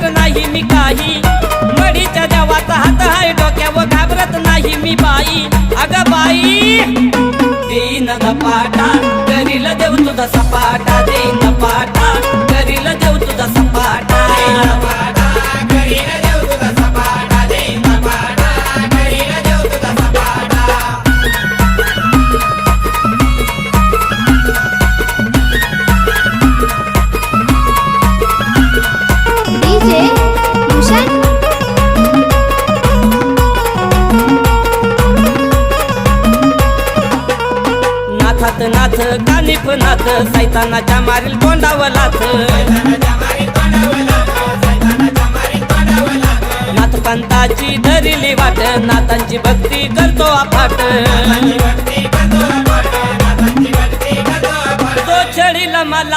नाही मी काही, मडीच्या देवाचा हात हाय डोक्यावर घाबरत नाही मी बाई. अग बाई देईन धपाटा करील देव तुझा सपाटा, देईन पाटा करील देव तुझा सपाटा. डीजे भूषण नाथात नाथ कानिफ नाथ सैतानाच्या मारील तोंडावर लाथ. नाथपंताची धरिली वाट नाथांची भक्ती करतो अफाट. तो छळीला मला